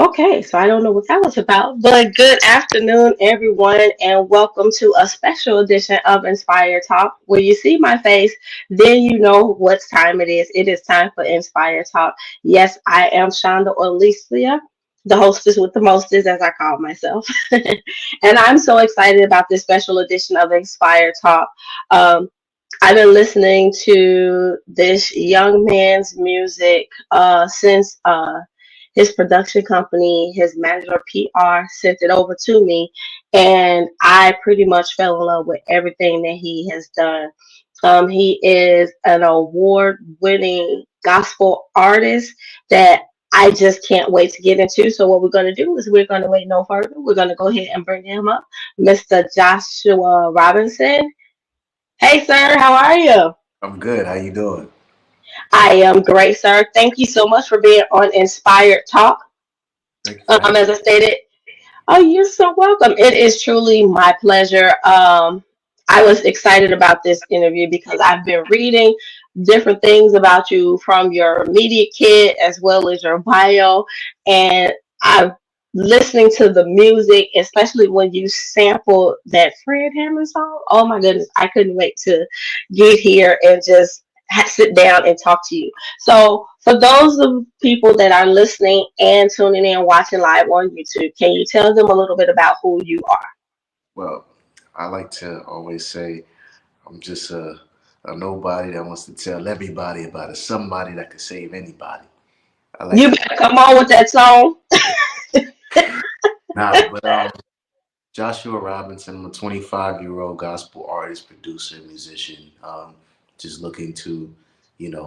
Okay, so I don't know what that was about, but good afternoon, everyone, and welcome to a special edition of Inspire Talk. When you see my face, then you know what time it is. It is time for Inspire Talk. Yes, I am Shonda Olicia, the hostess with the mostest, as I call myself. And I'm so excited about this special edition of Inspire Talk. Um, I've been listening to this young man's music since his production company, his manager PR sent it over to me, and I pretty much fell in love with everything that he has done. He is an award-winning gospel artist that I just can't wait to get into. So what we're going to do is we're going to wait no further. We're going to go ahead and bring him up, Mr. Joshua Robinson. Hey, sir, how are you? I'm good. How you doing? I am great, sir. Thank you so much for being on Inspired Talk. Thank you for having As I stated, oh, you're so welcome. It is truly my pleasure. I was excited about this interview because I've been reading different things about you from your media kit as well as your bio, and I'm listening to the music, especially when you sampled that Fred Hammond song. Oh my goodness, I couldn't wait to get here and just sit down and talk to you. So, for those of people that are listening and tuning in, watching live on YouTube, can you tell them a little bit about who you are? Well, I like to always say I'm just a nobody that wants to tell everybody about it. Somebody that could save anybody. I like You to better come on with that song. now, but Joshua Robinson, I'm a 25-year-old gospel artist, producer, musician. Just looking to,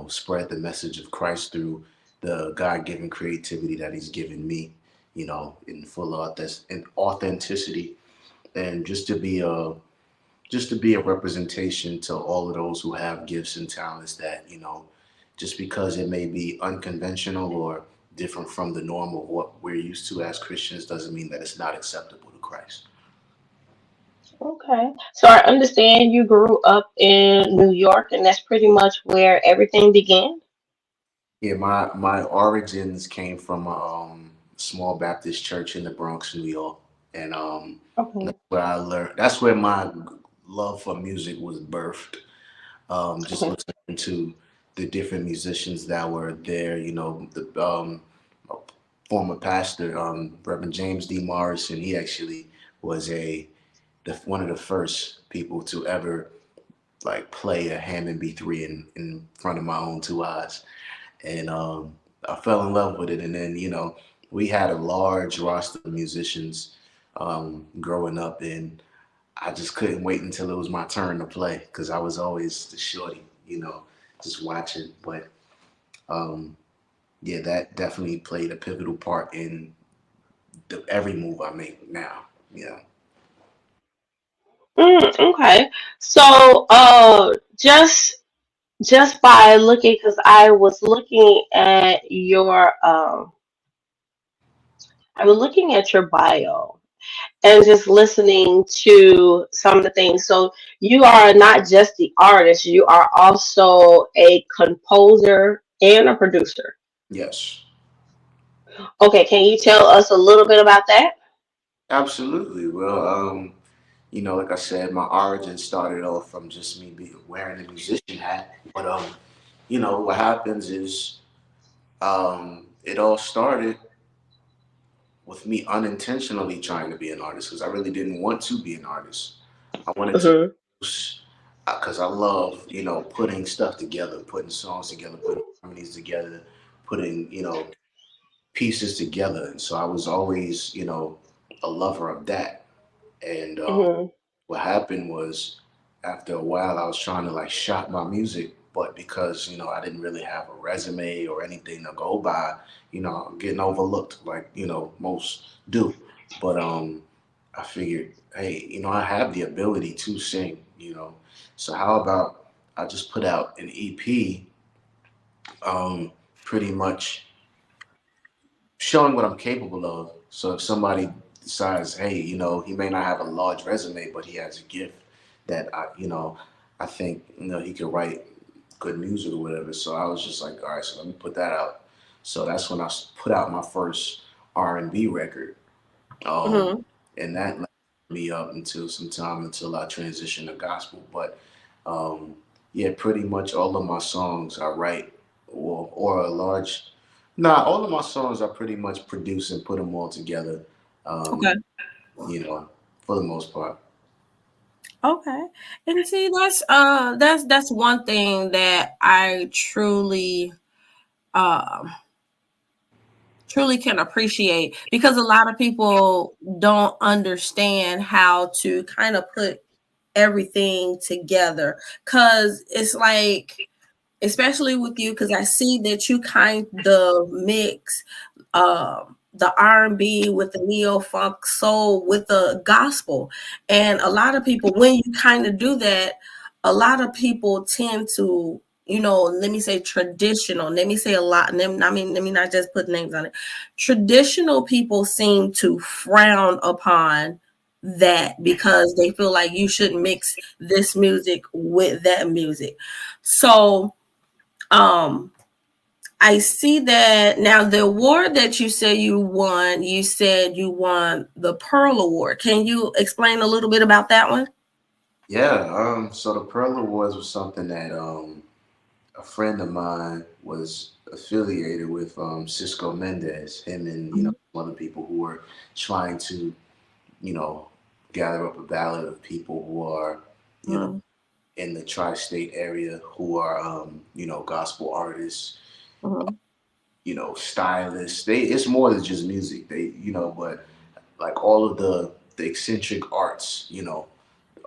spread the message of Christ through the God-given creativity that He's given me. In full in authenticity, and just to be a representation to all of those who have gifts and talents that, just because it may be unconventional or different from the norm of what we're used to as Christians doesn't mean that it's not acceptable to Christ. Okay. So I understand you grew up in New York, and that's pretty much where everything began. Yeah, my origins came from a small Baptist church in the Bronx, New York, and Okay. that's where my love for music was birthed. Just Okay. listening to the different musicians that were there. The former pastor, Reverend James D. Morrison. He actually was one of the first people to ever like play a Hammond B3 in front of my own two eyes, and I fell in love with it. And then we had a large roster of musicians growing up, and I just couldn't wait until it was my turn to play because I was always the shorty, just watching. But um, yeah, that definitely played a pivotal part in every move I make now. Yeah. Okay. So, just by looking, because I was looking at I was looking at your bio and just listening to some of the things. So you are not just the artist, you are also a composer and a producer. Yes. Okay, can you tell us a little bit about that? Absolutely. Well, like I said, my origin started off from just me wearing a musician hat. But what happens is it all started with me unintentionally trying to be an artist because I really didn't want to be an artist. I wanted to Hmm. because I love, putting stuff together, putting songs together, putting harmonies together, putting, pieces together. And so I was always, a lover of that. And Hmm. what happened was after a while, I was trying to like shop my music, but because, I didn't really have a resume or anything to go by, I'm getting overlooked like, most do. But I figured, hey, I have the ability to sing, so how about I just put out an EP, um, pretty much showing what I'm capable of. So if somebody decides, hey, he may not have a large resume, but he has a gift that I think, he could write good music or whatever. So I was just like, all right, so let me put that out. So that's when put out my first R&B record. Um, Mm-hmm. and that led me up until some time until I transitioned to gospel. But um, yeah, pretty much all of my songs I write or a large, nah, all of my songs I pretty much produce and put them all together. Okay. Um, you know, for the most part. Okay. And see, that's one thing that I um truly can appreciate, because a lot of people don't understand how to kind of put everything together, because it's like, especially with you, because I see that you kind of mix the R&B with the neo funk soul with the gospel. And a lot of people, when you kind of do that, a lot of people tend to, let me say traditional, let me say a lot, let me not just put names on it. Traditional people seem to frown upon that, because they feel like you shouldn't mix this music with that music. So, um, I see that now the award that you said you won the Pearl Award. Can you explain a little bit about that one? Yeah. So the Pearl Awards was something that a friend of mine was affiliated with Cisco Mendez, him and Mhm. some other people who were trying to you know gather up a ballot of people who are you know Mhm. in the tri-state area who are gospel artists, Mhm. stylists. They it's more than just music. They but like all of the eccentric arts,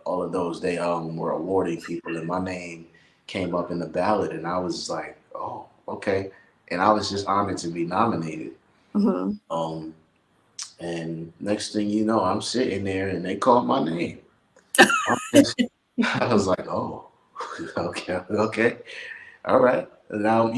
all of those they were awarding people, and my name came up in the ballot, and I was like, oh, okay, and I was just honored to be nominated. Mhm. Um, and next thing you know, I'm sitting there, and they called my name. I'm just, I was like, oh, okay, okay, all right. Now,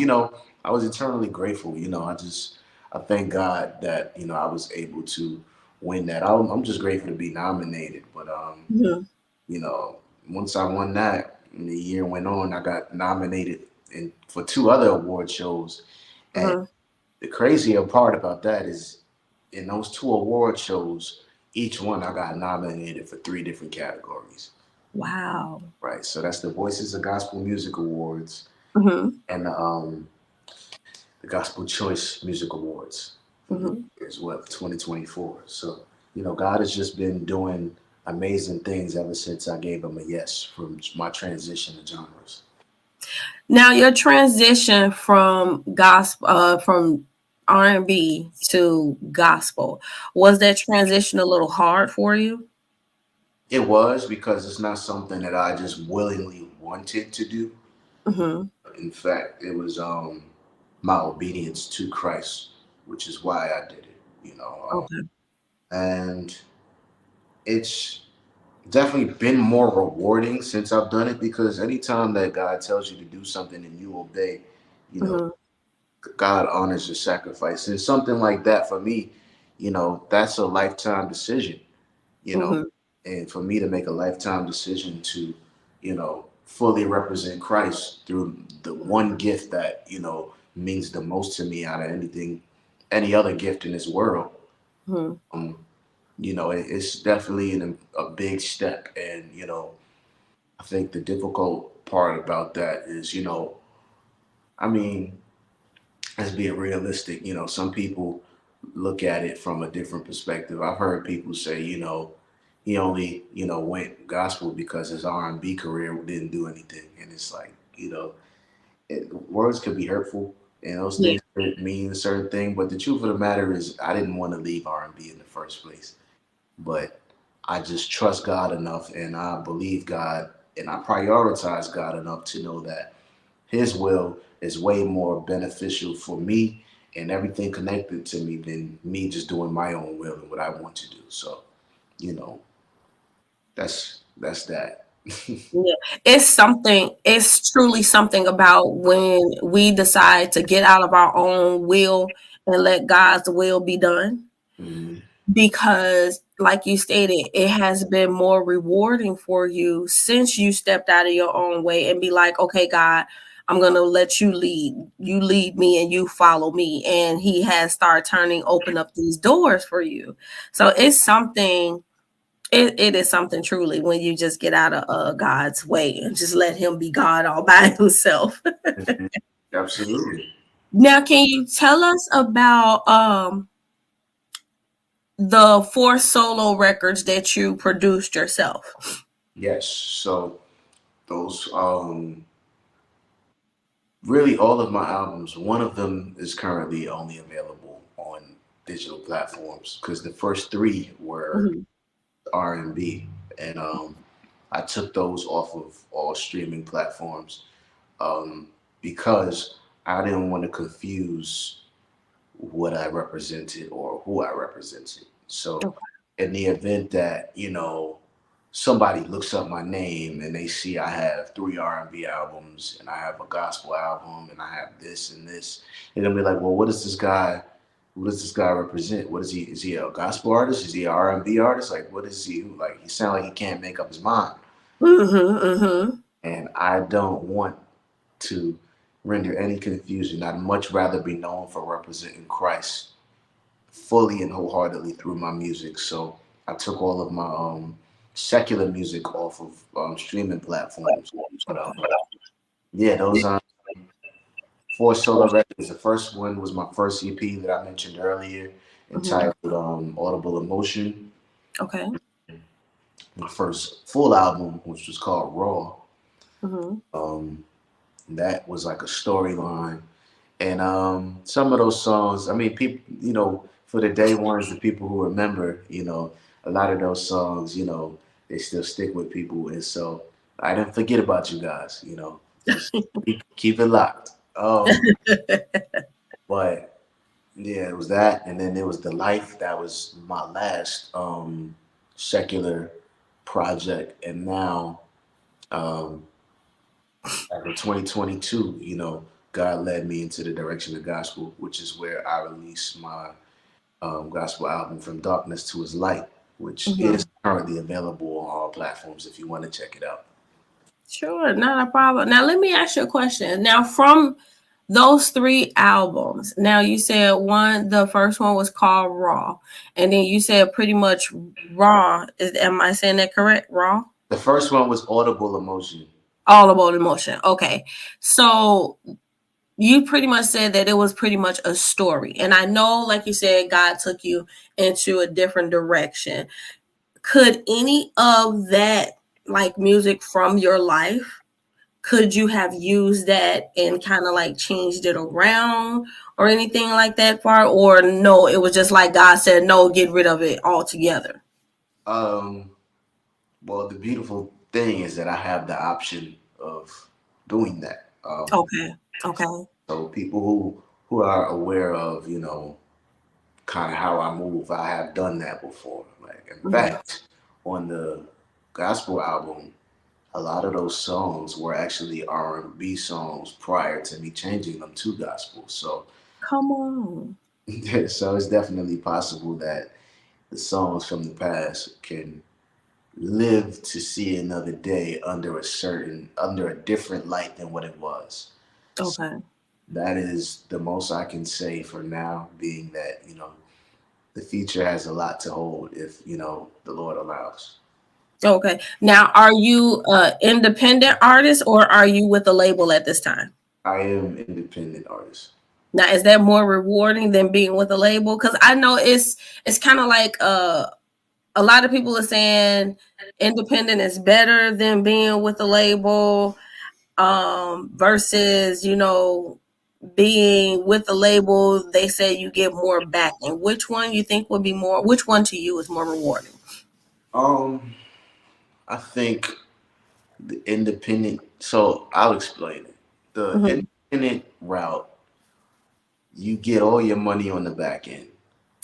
I was eternally grateful. I thank God that I was able to win that. I'm just grateful to be nominated, but Mhm. you know, once I won that, and the year went on, I got nominated for two other award shows. And Mhm. the crazier part about that is in those two award shows, each one I got nominated for three different categories. Wow. Right. So that's the Voices of Gospel Music Awards Mhm. and the Gospel Choice Music Awards for the Mhm. years, 2024. So, God has just been doing amazing things ever since I gave him a yes from my transition to genres. Now your transition from gospel, from R&B to gospel, was that transition a little hard for you? It was because it's not something that I just willingly wanted to do. Mhm. In fact, it was my obedience to Christ, which is why I did it, Okay. and it's definitely been more rewarding since I've done it because anytime that God tells you to do something and you obey, you know, Mhm. God honors your sacrifice. And something like that for me, that's a lifetime decision, you know. Mhm. And for me to make a lifetime decision to, fully represent Christ through the one gift that, means the most to me out of any other gift in this world. Mhm. Um, it's definitely a big step. And, I think the difficult part about that is, I mean, let's be realistic. Some people look at it from a different perspective. I've heard people say, he only, went gospel because his R&B career didn't do anything. And it's like, words could be hurtful and those Yeah. things could mean a certain thing. But the truth of the matter is, I didn't want to leave R&B in the first place. But I just trust God enough and I believe God and I prioritize God enough to know that his will is way more beneficial for me and everything connected to me than me just doing my own will and what I want to do. So, you know, that's that. Yeah. It's truly something about when we decide to get out of our own will and let God's will be done. Mhm. Because, like you stated, it has been more rewarding for you since you stepped out of your own way and be like, okay, God, I'm gonna let you lead me and you follow me. And he has started open up these doors for you. So it's something, it is something truly when you just get out of God's way and just let him be God all by himself. Mhm. Absolutely. Now, can you tell us about the 4 solo records that you produced yourself? Yes. So those really all of my albums, one of them is currently only available on digital platforms because the first three were Mhm. R&B, and I took those off of all streaming platforms um, because I didn't want to confuse what I represented or who I represented. So, Okay. in the event that somebody looks up my name and they see I have three R&B albums and I have a gospel album and I have this and this, they're gonna be like, "Well, what is this guy? What does this guy represent? What is he? Is he a gospel artist? Is he an R&B artist? Like, what is he? Like, he sounds like he can't make up his mind." Mm-hmm, mm-hmm. And I don't want to render any confusion. I'd much rather be known for representing Christ fully and wholeheartedly through my music. So I took all of my secular music off of streaming platforms. But yeah, those 4 solo records. The first one was my first EP that I mentioned earlier, Mm-hmm. entitled Audible Emotion. Okay. My first full album, which was called Raw. Mm-hmm. Um, that was like a storyline. And some of those songs, I mean, people, for the day ones, the people who remember, a lot of those songs, they still stick with people. And so I didn't forget about you guys, just keep it locked. But yeah, it was that. And then there was The Life. That was my last secular project. And now, um, like in 2022, God led me into the direction of gospel, which is where I released my gospel album, From Darkness to His Light, which Mm-hmm. is currently available on all platforms if you want to check it out. Sure, not a problem. Now, let me ask you a question. Now, from those 3 albums, now you said the first one was called Raw, and then you said pretty much Raw. Am I saying that correct? Raw? The first one was Audible Emotion. All about emotion. Okay. So you pretty much said that it was pretty much a story. And I know, like you said, God took you into a different direction. Could any of that, like music from your life, could you have used that and kind of like changed it around or anything like that part? Or no, it was just like God said, no, get rid of it altogether. Um, well, the beautiful thing is that I have the option of doing that. Okay. Okay. So people who are aware of, kind of how I move. I have done that before. Like in Mhm. fact, on the gospel album, a lot of those songs were actually R&B songs prior to me changing them to gospel. So, Come on. so it's definitely possible that the songs from the past can live to see another day under a different light than what it was. So Okay. that is the most I can say for now, being that, the future has a lot to hold if the Lord allows. Okay. Now, are you independent artist or are you with a label at this time? I am independent artist. Now, is that more rewarding than being with a label? Because I know it's kind of like a lot of people are saying independent is better than being with a label versus being with a label. They say you get more backing. Which one you think would be more? Which one to you is more rewarding? Um, I think the independent. So I'll explain it. The Hmm. independent route, you get all your money on the back end.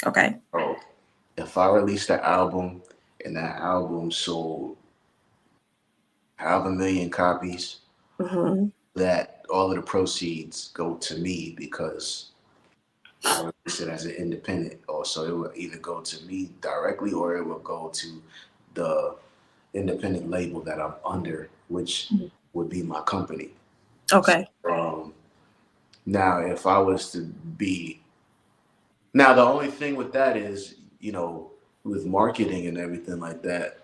Okay. So if I released an album and that album sold half a million copies, Hmm. that all of the proceeds go to me because I released it as an independent. Or so it will either go to me directly or it will go to the independent label that I'm under, which would be my company. Okay. Now, if I was to be now, the only thing with that is, with marketing and everything like that,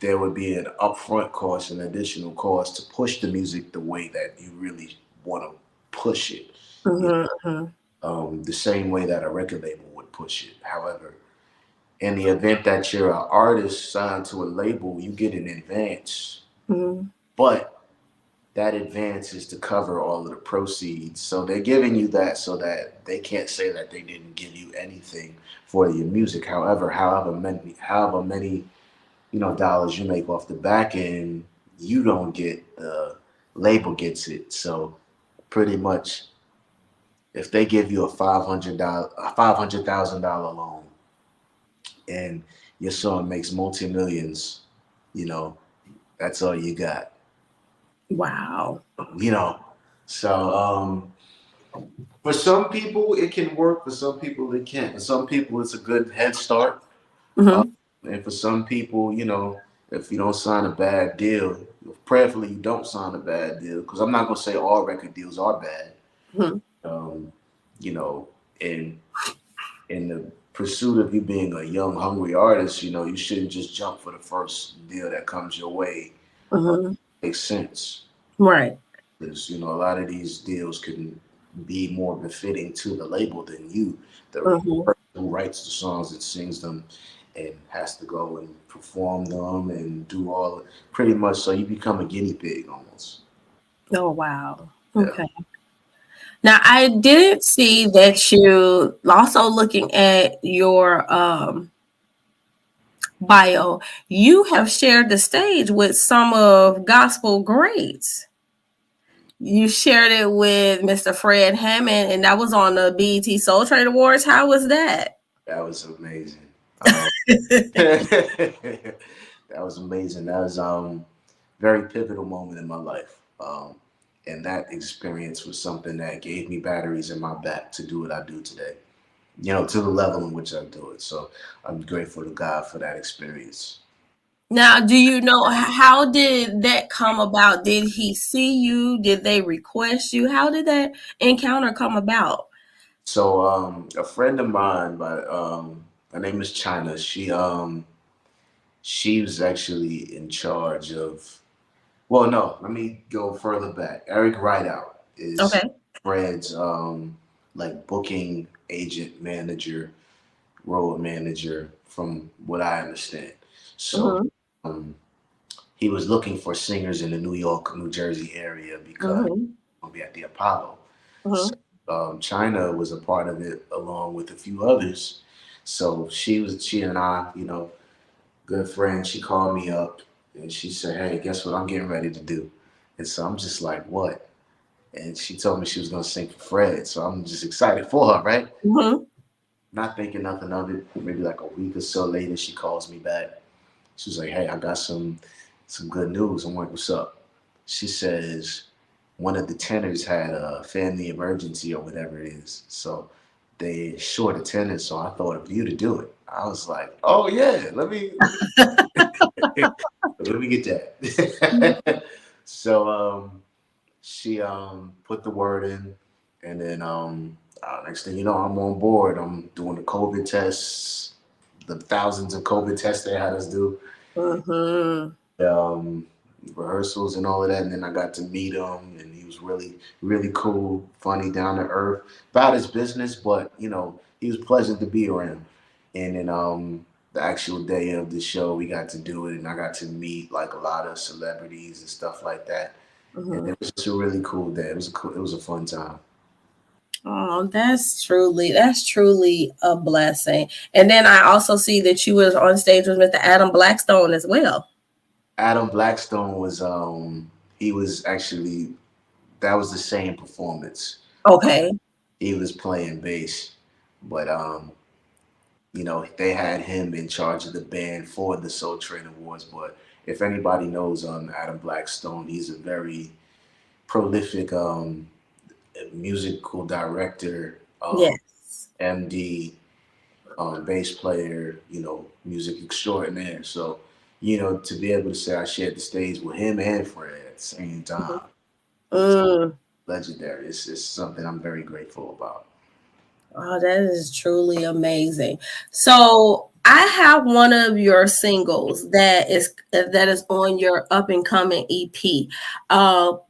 there would be an upfront cost, an additional cost to push the music the way that you really want to push it. Mm-hmm. The same way that a record label would push it. However, in the event that you're an artist signed to a label, you get an advance, Mm-hmm. but that advance is to cover all of the proceeds. So they're giving you that so that they can't say that they didn't give you anything for your music. However many dollars you make off the back end, you don't get, the label gets it. So pretty much, if they give you a $500,000 loan and your song makes multi-millions, you know, that's all you got. Wow. You know. So for some people it can work, for some people it can't. For some people it's a good head start. Uh, Mm-hmm. and for some people, if you don't sign a bad deal, prayerfully you don't sign a bad deal, because I'm not gonna say all record deals are bad. Mm-hmm. Um, you know, in in the pursuit of you being a young, hungry artist, you shouldn't just jump for the first deal that comes your way. Mm-hmm. Makes sense. Right. Because a lot of these deals can be more befitting to the label than you, the Mm-hmm. person who writes the songs and sings them and has to go and perform them and do all, pretty much, so you become a guinea pig almost. Oh, wow. Yeah. Okay. Now, I did see that you also, looking at your bio, you have shared the stage with some of gospel greats. You shared it with Mr. Fred Hammond, and that was on the BET Soul Train Awards. How was that? That was amazing. That was amazing. That was very pivotal moment in my life. And that experience was something that gave me batteries in my back to do what I do today. To the level in which I do it. So I'm grateful to God for that experience. Now, do you know how did that come about? Did he see you? Did they request you? How did that encounter come about? So a friend of mine, by her name is China. She was actually in charge of. Well, no, let me go further back. Eric Rideout is Okay. Fred's like booking agent, manager, road manager, from what I understand. So Mm-hmm. um, he was looking for singers in the New York, New Jersey area because Mm-hmm. we'll be at the Apollo. So Mm-hmm. China was a part of it along with a few others. So she and I, good friend. She called me up and she said, "Hey, guess what I'm getting ready to do?" And so I'm just like, "What?" And she told me she was gonna sing for Fred. So I'm just excited for her, right? Mm-hmm. Not thinking nothing of it. Maybe like a week or so later, she calls me back. She was like, "Hey, I got some good news." I'm like, "What's up?" She says one of the tenors had a family emergency or whatever it is, so they short a tenor. So I thought of you to do it. I was like, "Oh yeah, let me get that." So she put the word in, and then next thing you know, I'm on board. I'm doing the COVID tests, the thousands of COVID tests they had us do, Mm-hmm. um, rehearsals and all of that. And then I got to meet him, and he was really, really cool, funny, down to earth, about his business, but he was pleasant to be around. And then the actual day of the show, we got to do it, and I got to meet like a lot of celebrities and stuff like that. And Mm-hmm. it was just a really cool day. It was a fun time. Oh, that's truly a blessing. And then I also see that you was on stage with Mr. Adam Blackstone as well. Adam Blackstone was he was actually, that was the same performance. Okay. He was playing bass, but they had him in charge of the band for the Soul Train Awards. But if anybody knows Adam Blackstone, he's a very prolific musical director, Yes. MD, bass player, music extraordinaire. So, to be able to say I shared the stage with him and Fred at the same time. Mm. legendary. It's something I'm very grateful about. Oh, that is truly amazing. So I have one of your singles that is on your up and coming EP.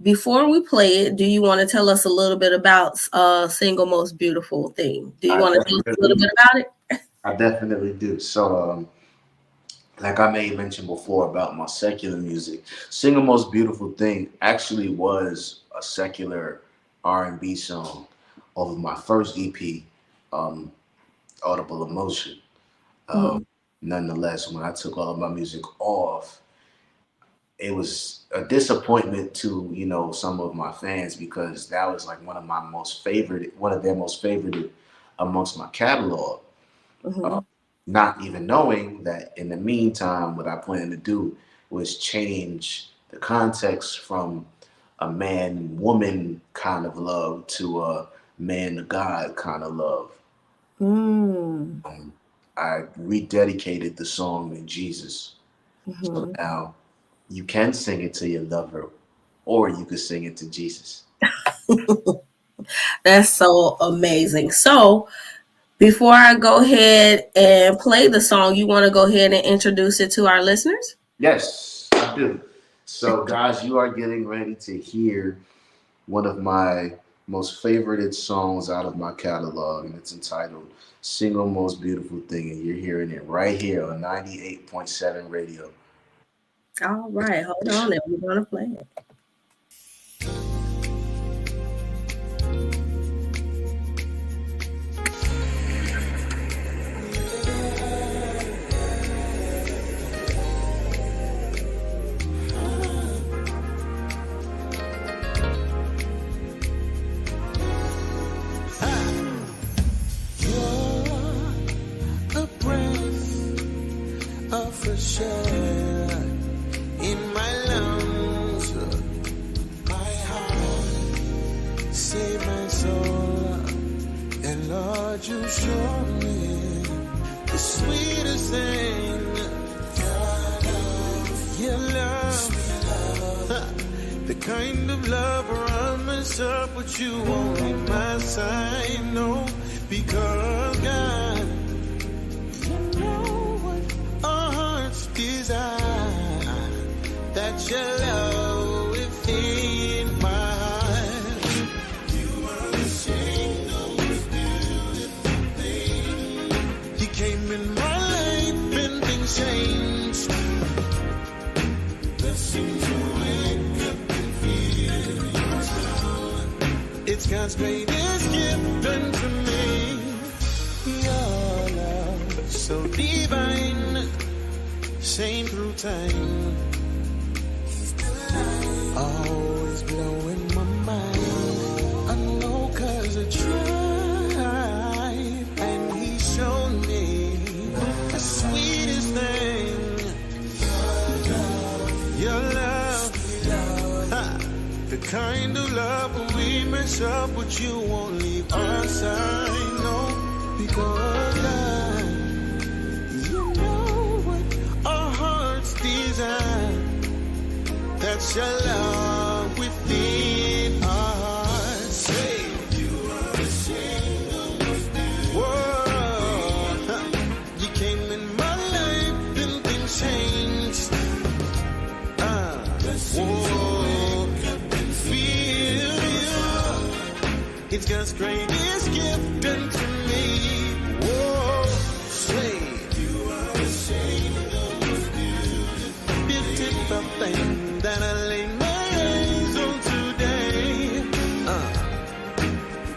Before we play it, do you want to tell us a little bit about single Most Beautiful Thing? Do you I want to tell us a little definitely, bit about it? I definitely do. So, like I may mention before about my secular music, "Single Most Beautiful Thing" actually was a secular R&B song of my first EP, um, Audible Emotion. Mhm. Nonetheless, when I took all of my music off, it was a disappointment to some of my fans because that was like one of their most favorite amongst my catalog. Uh, Mhm. Not even knowing that in the meantime, what I plan to do was change the context from a man and woman kind of love to a man to God kind of love. Mm. Um, I rededicated the song to Jesus. So Mhm. now you can sing it to your lover, or you could sing it to Jesus. That's so amazing. So before I go ahead and play the song, you want to go ahead and introduce it to our listeners? Yes, I do. So, guys, you are getting ready to hear one of my most favorited songs out of my catalog, and it's entitled "Single Most Beautiful Thing," and you're hearing it right here on 98.7 radio. All right, hold on, and we're gonna play it. A breath of fresh air in my lungs, my heart, save my soul, and Lord, you show me the sweetest thing. Your love, the kind of love around myself, but you won't leave my side, no, because God, you know what our hearts desire, that your love within my heart. You are the single most beautiful thing. You came in my life and things changed. Blessings to wake up and feel your love. It's God's greatest gift unto me. Your love so divine, same through time, always blowing my mind. I know 'cause I tried, and He showed me the sweetest thing. Your love, ha, the kind of love when we mess up, but you won't leave our side, no, because you know what our hearts desire, that's your love within our hearts. Say, you are the single most beautiful. Whoa, you came in my life and things changed. Whoa, feel you. It's God's greatest gift unto me. Whoa, say, you are the single most beautiful thing that I lay my eyes on today.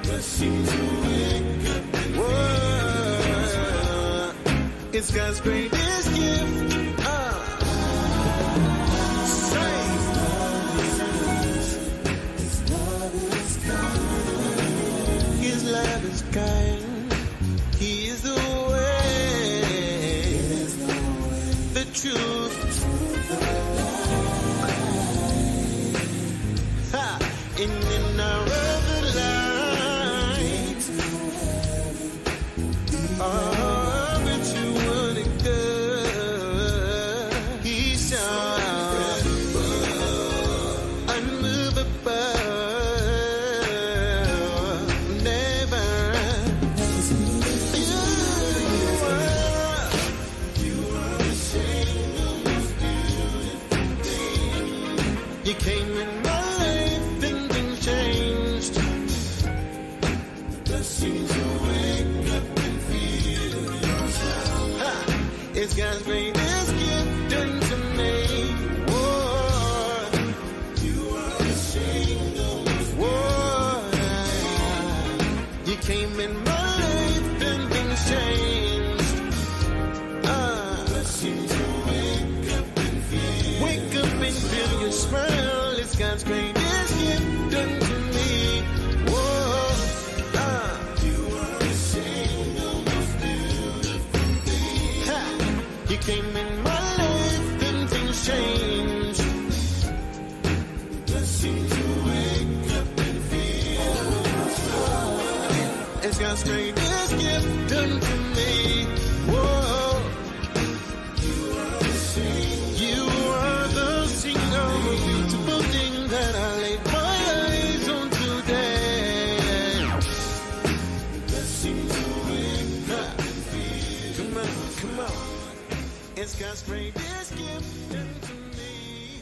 Blessings to wake up and whoa, it's God's greatest gift. His love is kind. He is the way, the truth, ha, in the hour of the light. Oh, but you wouldn't go. He's so unmovable. It's God's greatest gift done to me. Whoa, you are ashamed of. Whoa, you came in my life and things changed. Seems to wake up and feel your smile. It's God's greatest gift done to me. Whoa, you are ashamed of most beautiful things. You came in my life and things changed. Just seem to wake up and feel. It's God's greatest gift done to me. Whoa. You are the single beautiful thing that I laid my eyes on today. Seems to wake up and feel. Come on. It's God's greatest gift done to me.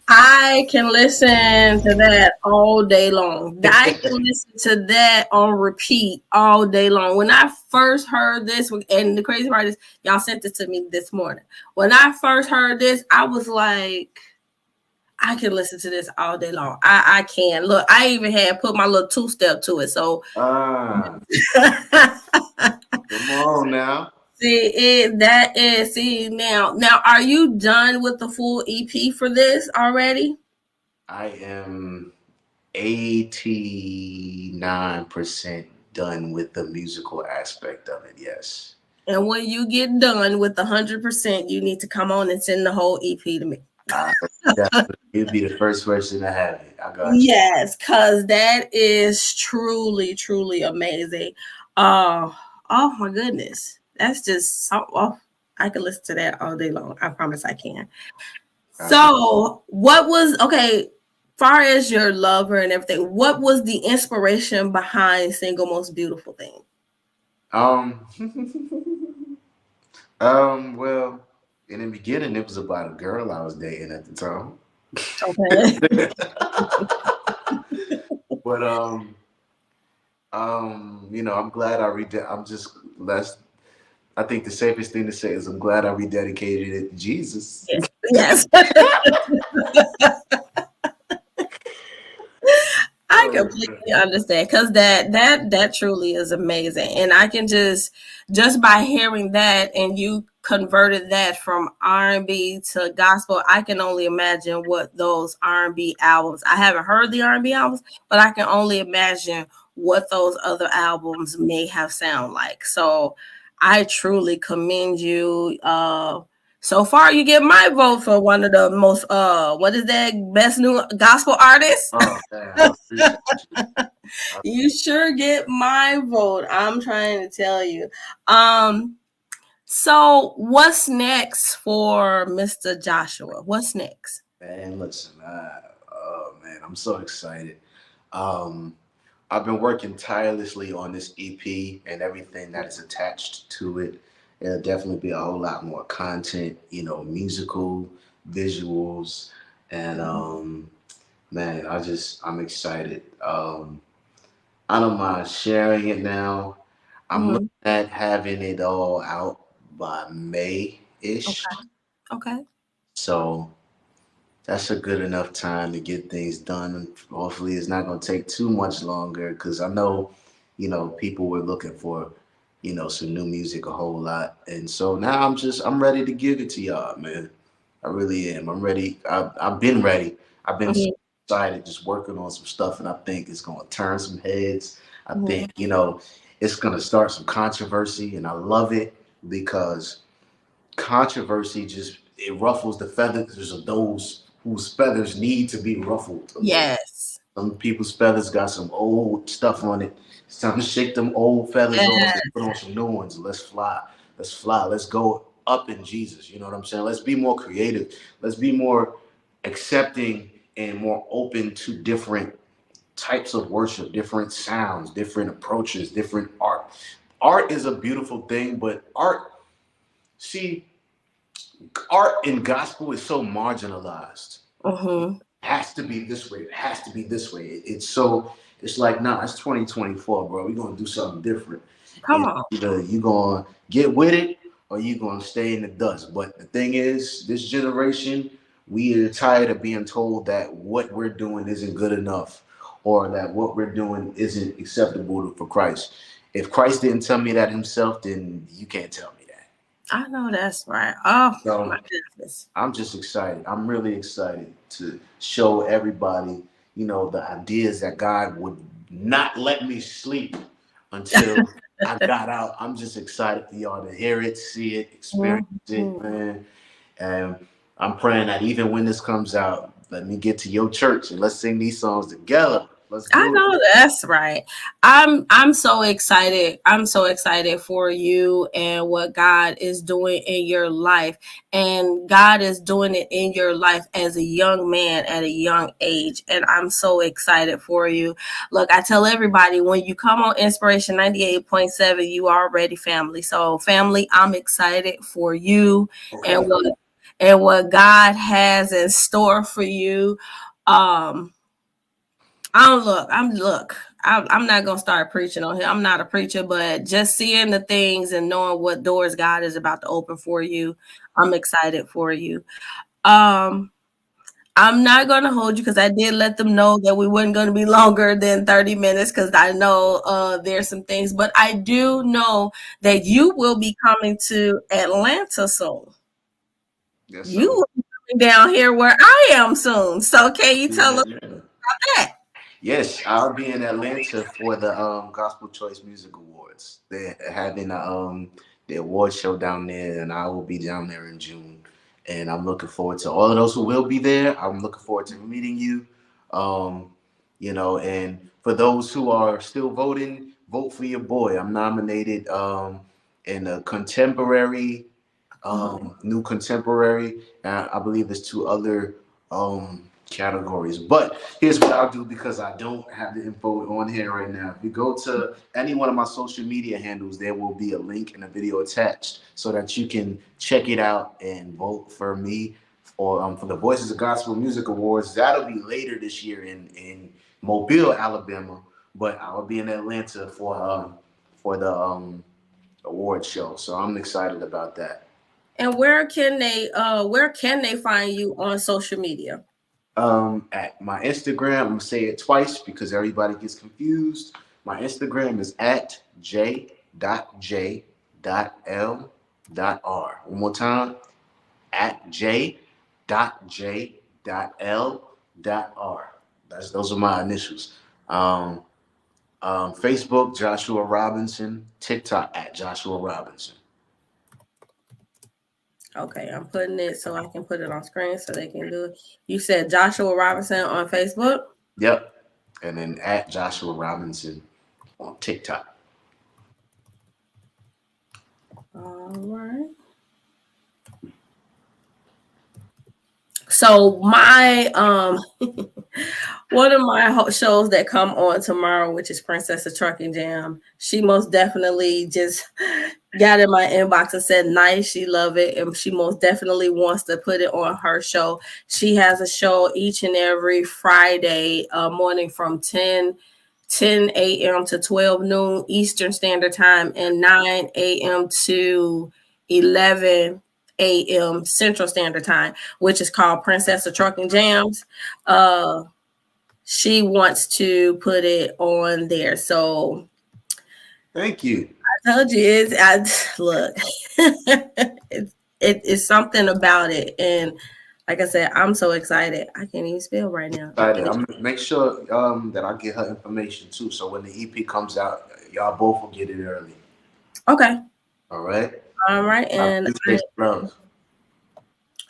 I can listen to that all day long. I can listen to that on repeat all day long. When I first heard this, and the crazy part is, y'all sent it to me this morning. When I first heard this, I was like, I can listen to this all day long. I can. Look, I even had put my little two-step to it. So Come on now. Now, are you done with the full EP for this already? I am 89% done with the musical aspect of it, yes. And when you get done with 100%, you need to come on and send the whole EP to me. You'll be the first person to have it. I got you. Yes, because that is truly, truly amazing. Oh my goodness. That's just so, I can listen to that all day long. I promise I can. So what was, okay, far as your lover and everything, what was the inspiration behind Single Most Beautiful Thing? Well, in the beginning, it was about a girl I was dating at the time. Okay. But I'm glad I think the safest thing to say is I'm glad I rededicated it to Jesus. Yes. I completely understand, because that truly is amazing. And I can just by hearing that, and you converted that from R&B to gospel, I can only imagine what those R&B albums, I haven't heard the R&B albums, but I can only imagine what those other albums may have sound like. So I truly commend you. So far, you get my vote for one of the most, best new gospel artists. Oh, man, You sure get my vote. I'm trying to tell you. So what's next for Mr. Joshua? What's next? Man, listen, I'm so excited. I've been working tirelessly on this EP and everything that is attached to it. There'll definitely be a whole lot more content, musical, visuals, and I'm excited. I don't mind sharing it now. I'm looking at having it all out by May-ish. Okay. So that's a good enough time to get things done. Hopefully it's not going to take too much longer, because I know, people were looking for, some new music a whole lot. And so now I'm ready to give it to y'all, man. I really am. I'm ready. I've been ready. I've been excited just working on some stuff, and I think it's going to turn some heads. I think, it's going to start some controversy, and I love it, because controversy it ruffles the feathers of those whose feathers need to be ruffled. Yes. Some people's feathers got some old stuff on it. It's time to shake them old feathers off and put on some new ones. Let's fly. Let's go up in Jesus. You know what I'm saying? Let's be more creative. Let's be more accepting and more open to different types of worship, different sounds, different approaches, different art. Art is a beautiful thing, but art in gospel is so marginalized. It has to be this way. It has to be this way. It's like, nah, it's 2024, bro. We're going to do something different. Come on. Either you gonna get with it or you gonna stay in the dust. But the thing is, this generation, we are tired of being told that what we're doing isn't good enough or that what we're doing isn't acceptable for Christ. If Christ didn't tell me that himself, then you can't tell me that. I know that's right. Oh, So my goodness. I'm just excited. I'm really excited to show everybody, the ideas that God would not let me sleep until I got out. I'm just excited for y'all to hear it, see it, experience it, man. And I'm praying that even when this comes out, let me get to your church and let's sing these songs together. Let's do I know it. that's right. I'm so excited. I'm so excited for you and what God is doing in your life. And God is doing it in your life as a young man at a young age. And I'm so excited for you. Look, I tell everybody when you come on Inspiration 98.7, you are already family. So family, I'm excited for you Okay. and what God has in store for you. I'm not gonna start preaching on here. I'm not a preacher, but just seeing the things and knowing what doors God is about to open for you, I'm excited for you. I'm not gonna hold you because I did let them know that we weren't gonna be longer than 30 minutes because I know there's some things, but I do know that you will be coming to Atlanta soon. Yes, You will be coming down here where I am soon. So can you tell us about that? Yes, I'll be in Atlanta for the Gospel Choice Music Awards. They're having the award show down there, and I will be down there in June. And I'm looking forward to all of those who will be there. I'm looking forward to meeting you. And for those who are still voting, vote for your boy. I'm nominated in a contemporary, new contemporary. I believe there's two other categories. But here's what I'll do because I don't have the info on here right now. If you go to any one of my social media handles, there will be a link and a video attached so that you can check it out and vote for me or for the Voices of Gospel Music Awards. That'll be later this year in Mobile, Alabama, but I will be in Atlanta for the award show. So I'm excited about that. And where can they find you on social media? At my Instagram, I'm gonna say it twice because everybody gets confused. My Instagram is at j.j.l.r. One more time, at j.j.l.r. Those are my initials. Facebook, Joshua Robinson. TikTok at Joshua Robinson. Okay, I'm putting it so I can put it on screen so they can do it. You said Joshua Robinson on Facebook? Yep. And then at Joshua Robinson on TikTok. All right. So my one of my shows that come on tomorrow, which is Princess of Trucking Jam, she most definitely just got in my inbox and said nice, she love it, and she most definitely wants to put it on her show. She has a show each and every Friday morning from 10 a.m. to 12 noon Eastern Standard Time and 9 a.m. to 11 a.m. Central Standard Time, which is called Princess of Trucking Jams. She wants to put it on there. So thank you. I told you look, it's something about it. And like I said, I'm so excited. I can't even spell right now. I'm gonna make sure that I get her information too. So when the EP comes out, y'all both will get it early. Okay. All right. All right. And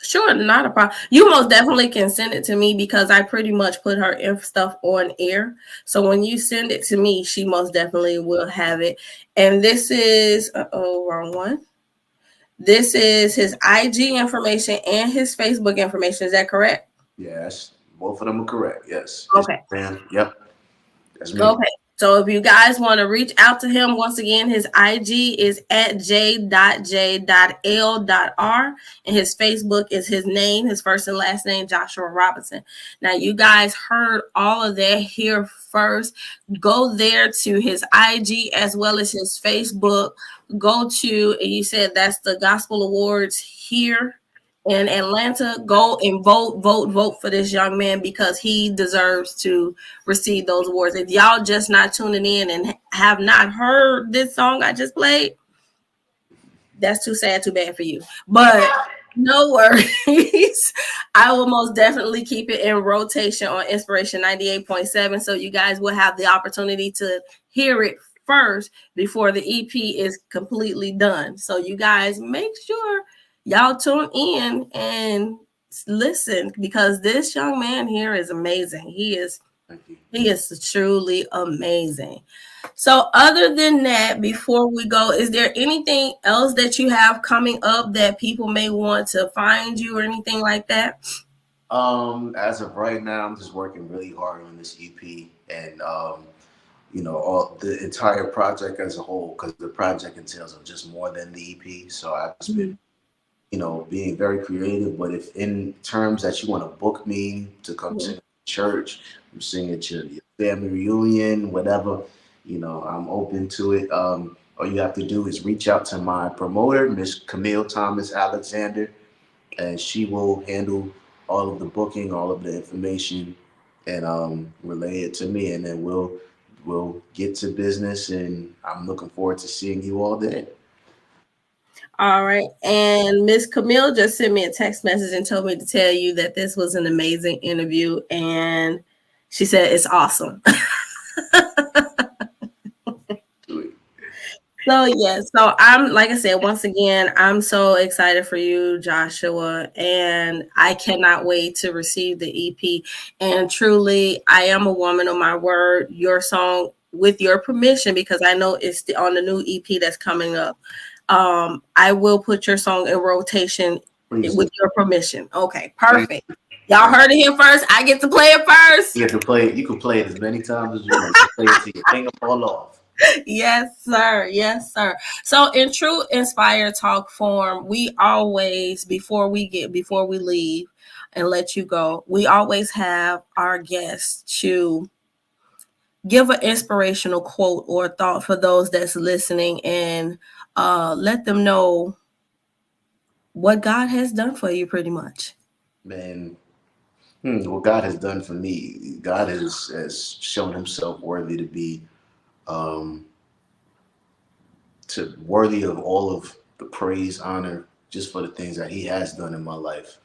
sure, not a problem. You most definitely can send it to me because I pretty much put her stuff on air. So when you send it to me, she most definitely will have it. And this is wrong one. This is his IG information and his Facebook information. Is that correct? Yes, both of them are correct. Yes. Okay. Yep. That's me. Okay. So if you guys want to reach out to him, once again, his IG is at j.j.l.r, and his Facebook is his name, his first and last name, Joshua Robinson. Now, you guys heard all of that here first. Go there to his IG as well as his Facebook. Go to, and you said that's the Gospel Awards here in Atlanta. Go and vote for this young man, because he deserves to receive those awards. If y'all just not tuning in and have not heard this song I just played, that's too sad, too bad for you. But no worries. I will most definitely keep it in rotation on Inspiration 98.7, so you guys will have the opportunity to hear it first before the EP is completely done. So you guys make sure y'all tune in and listen, because this young man here is amazing. He is truly amazing. So other than that, before we go, is there anything else that you have coming up that people may want to find you or anything like that? As of right now, I'm just working really hard on this EP, and all the entire project as a whole, because the project entails of just more than the EP. So I've just been being very creative. But if in terms that you want to book me to come to church, I'm singing at your family reunion, whatever, I'm open to it. All you have to do is reach out to my promoter, Miss Camille Thomas Alexander, and she will handle all of the booking, all of the information, and relay it to me, and then we'll get to business. And I'm looking forward to seeing you all there. All right. And Miss Camille just sent me a text message and told me to tell you that this was an amazing interview. And she said it's awesome. So, yes. So I'm, like I said, once again, I'm so excited for you, Joshua. And I cannot wait to receive the EP. And truly, I am a woman of my word. Your song, with your permission, because I know it's on the new EP that's coming up. I will put your song in rotation with your permission. Okay, perfect. Y'all heard it here first. I get to play it first. You get to play it. You can play it as many times as you want. You play it till your finger fall off. Yes, sir. Yes, sir. So in true Inspire Talk form, we always, before we leave and let you go, we always have our guests to give an inspirational quote or thought for those that's listening, and let them know what God has done for you, pretty much. Man, what God has done for me, God has shown himself worthy to be worthy of all of the praise, honor, just for the things that he has done in my life,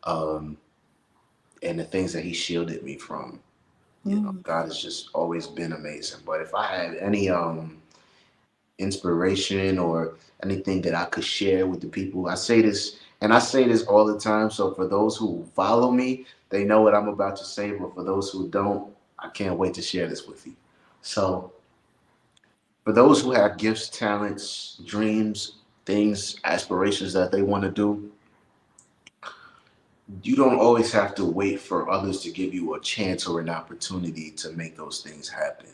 and the things that he shielded me from. God has just always been amazing. But if I had any inspiration or anything that I could share with the people, I say this all the time. So for those who follow me, they know what I'm about to say. But for those who don't, I can't wait to share this with you. So for those who have gifts, talents, dreams, things, aspirations that they want to do, you don't always have to wait for others to give you a chance or an opportunity to make those things happen,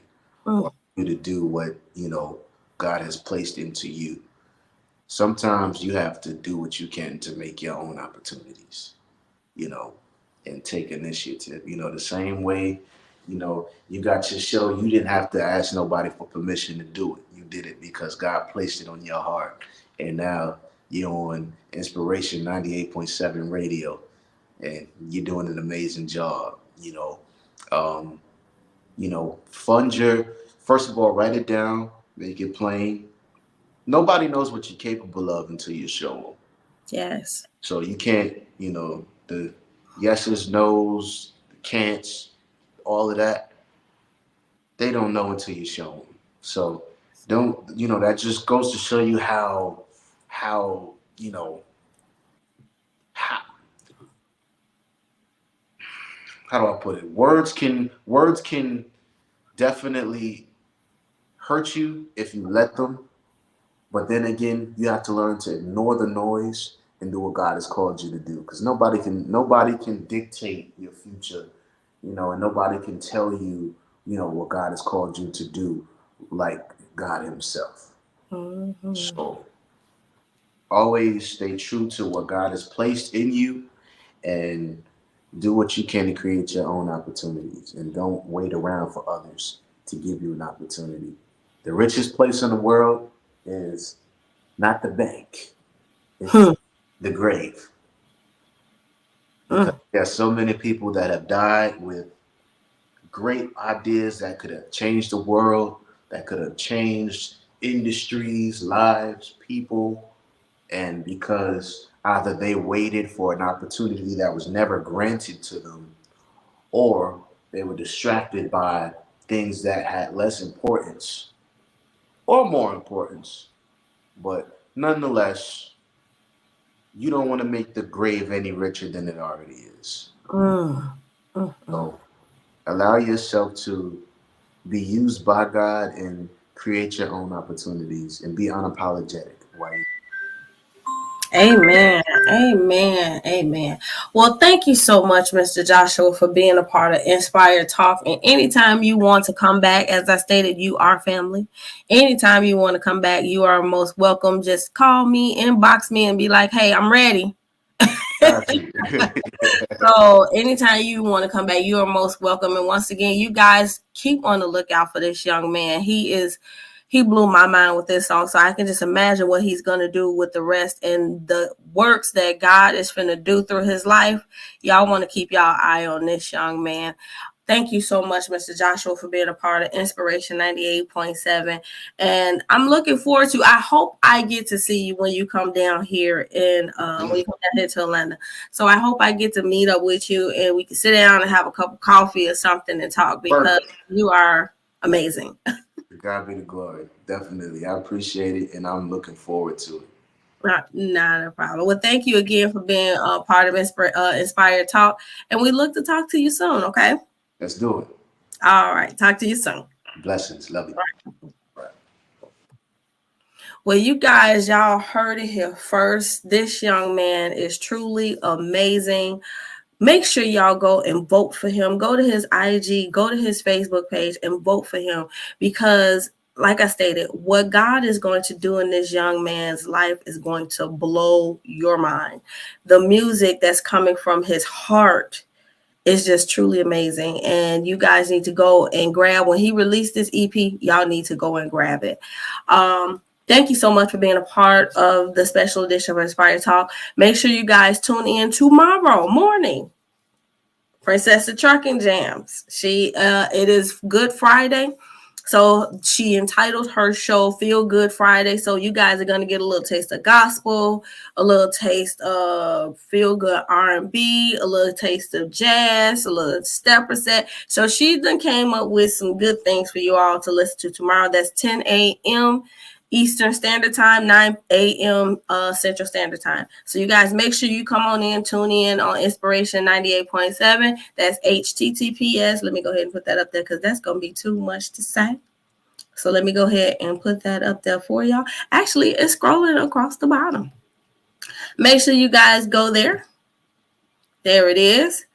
or you to do what God has placed into you. Sometimes you have to do what you can to make your own opportunities, and take initiative. The same way, you got your show. You didn't have to ask nobody for permission to do it. You did it because God placed it on your heart. And now you're on Inspiration 98.7 radio, and you're doing an amazing job. First of all, write it down, make it plain. Nobody knows what you're capable of until you show them. Yes. So you can't, the yeses, nos, the can'ts, all of that, they don't know until you show them. So that just goes to show you how do I put it? Words can definitely hurt you if you let them. But then again, you have to learn to ignore the noise and do what God has called you to do. Because nobody can dictate your future, and nobody can tell you what God has called you to do, like God Himself. Mhm. So always stay true to what God has placed in you, and do what you can to create your own opportunities, and don't wait around for others to give you an opportunity. The richest place in the world is not the bank, it's Hmm. the grave. Because Mm. there's so many people that have died with great ideas that could have changed the world, that could have changed industries, lives, people, and because either they waited for an opportunity that was never granted to them, or they were distracted by things that had less importance or more importance. But nonetheless, you don't want to make the grave any richer than it already is. Mm. Mm. So allow yourself to be used by God and create your own opportunities and be unapologetic. Amen. Amen. Amen. Well, thank you so much, Mr. Joshua, for being a part of Inspired Talk. And anytime you want to come back, as I stated, you are family. Anytime you want to come back, you are most welcome. Just call me, inbox me, and be like, hey, I'm ready. Got you. So anytime you want to come back, you are most welcome. And once again, you guys keep on the lookout for this young man. He blew my mind with this song. So I can just imagine what he's going to do with the rest and the works that God is going to do through his life. Y'all want to keep y'all eye on this young man. Thank you so much, Mr. Joshua, for being a part of Inspiration 98.7. And I'm looking forward to, I hope I get to see you when you come down here when you come down here to Atlanta. So I hope I get to meet up with you and we can sit down and have a cup of coffee or something and talk, because you are amazing. God be the glory. Definitely. I appreciate it, and I'm looking forward to it. Not a problem. Well, thank you again for being a part of Inspired Talk. And we look to talk to you soon, okay? Let's do it. All right. Talk to you soon. Blessings. Love you. Right. Well, you guys, y'all heard it here first. This young man is truly amazing. Make sure y'all go and vote for him. Go to his IG, go to his Facebook page and vote for him, because like I stated, what God is going to do in this young man's life is going to blow your mind. The music that's coming from his heart is just truly amazing. And you guys need to go and grab, when he released this EP, y'all need to go and grab it. Thank you so much for being a part of the special edition of Inspired Talk. Make sure you guys tune in tomorrow morning. Princess of Trucking Jams. It is Good Friday. So she entitled her show Feel Good Friday. So you guys are going to get a little taste of gospel, a little taste of feel good R&B, a little taste of jazz, a little stepper set. So she then came up with some good things for you all to listen to tomorrow. That's 10 a.m. Eastern Standard Time, 9 a.m. Central Standard Time. So you guys make sure you come on in, tune in on Inspiration 98.7. That's HTTPS. Let me go ahead and put that up there because that's going to be too much to say. So let me go ahead and put that up there for y'all. Actually, it's scrolling across the bottom. Make sure you guys go there. There it is.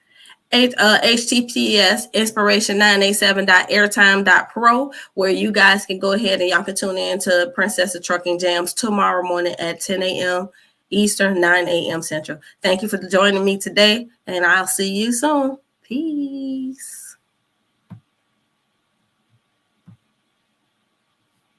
HTTPS inspiration987.airtime.pro, where you guys can go ahead and y'all can tune in to Princess of Trucking Jams tomorrow morning at 10 a.m. Eastern, 9 a.m. Central. Thank you for joining me today, and I'll see you soon. Peace.